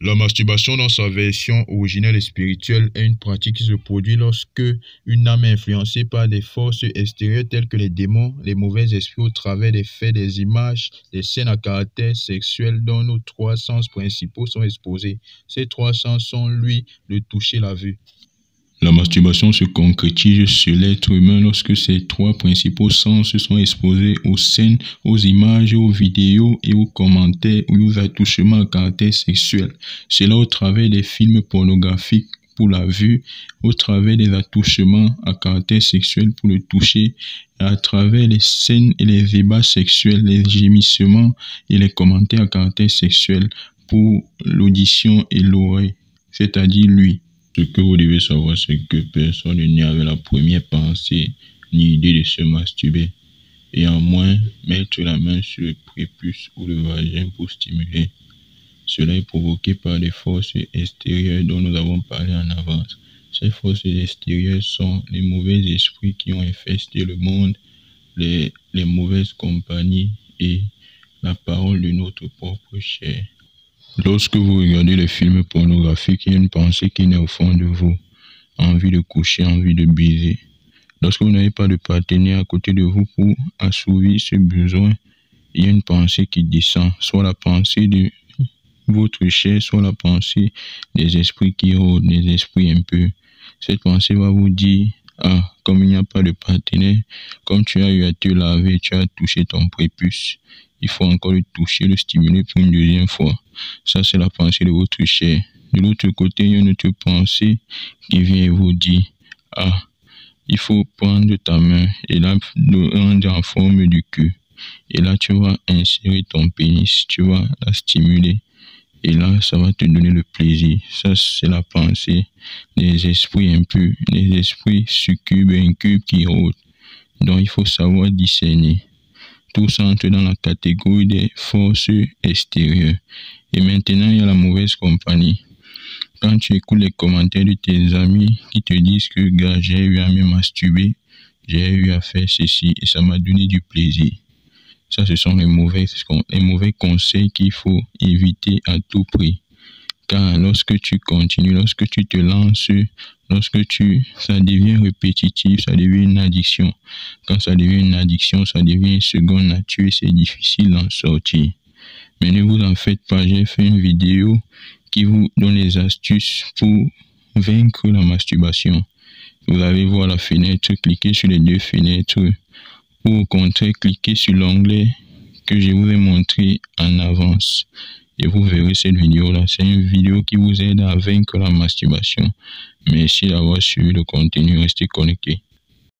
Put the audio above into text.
La masturbation dans sa version originelle et spirituelle est une pratique qui se produit lorsque une âme est influencée par des forces extérieures telles que les démons, les mauvais esprits au travers des faits, des images, des scènes à caractère sexuel dont nos trois sens principaux sont exposés. Ces trois sens sont, le toucher, la vue. La masturbation se concrétise sur l'être humain lorsque ces trois principaux sens sont exposés aux scènes, aux images, aux vidéos et aux commentaires ou aux attouchements à caractère sexuel. C'est là au travers des films pornographiques pour la vue, au travers des attouchements à caractère sexuel pour le toucher, à travers les scènes et les débats sexuels, les gémissements et les commentaires à caractère sexuel pour l'audition et l'oreille, c'est-à-dire lui. Ce que vous devez savoir, c'est que personne n'est né avec la première pensée ni idée de se masturber, et en moins mettre la main sur le prépuce ou le vagin pour stimuler. Cela est provoqué par des forces extérieures dont nous avons parlé en avance. Ces forces extérieures sont les mauvais esprits qui ont infesté le monde, les mauvaises compagnies et la parole de notre propre chair. Lorsque vous regardez les films pornographiques, il y a une pensée qui naît au fond de vous. Envie de coucher, envie de baiser. Lorsque vous n'avez pas de partenaire à côté de vous pour assouvir ce besoin, il y a une pensée qui descend. Soit la pensée de votre chair, soit la pensée des esprits qui rôdent, des esprits impurs. Cette pensée va vous dire, comme il n'y a pas de partenaire, comme tu as eu à te laver, tu as touché ton prépuce. Il faut encore le toucher, le stimuler pour une deuxième fois. Ça, c'est la pensée de votre chair. De l'autre côté, il y a une autre pensée qui vient vous dire, il faut prendre ta main et la rendre en forme du cul. Et là, tu vas insérer ton pénis, tu vas la stimuler. Et là, ça va te donner le plaisir. Ça, c'est la pensée des esprits impurs, des esprits succubes et incubes qui rôdent. Donc, il faut savoir discerner. Tout ça entre dans la catégorie des forces extérieures. Et maintenant, il y a la mauvaise compagnie. Quand tu écoutes les commentaires de tes amis qui te disent que, gars, j'ai eu à me masturber, j'ai eu à faire ceci et ça m'a donné du plaisir. Ça, ce sont les mauvais conseils qu'il faut éviter à tout prix. Car lorsque tu continues, lorsque tu te lances, ça devient répétitif, ça devient une addiction. Quand ça devient une addiction, ça devient une seconde nature et c'est difficile d'en sortir. Mais ne vous en faites pas, j'ai fait une vidéo qui vous donne les astuces pour vaincre la masturbation. Vous allez voir la fenêtre, cliquez sur les deux fenêtres. Ou au contraire, cliquez sur l'onglet que je vous ai montré en avance. Et vous verrez cette vidéo-là. C'est une vidéo qui vous aide à vaincre la masturbation. Merci d'avoir suivi le contenu. Restez connectés.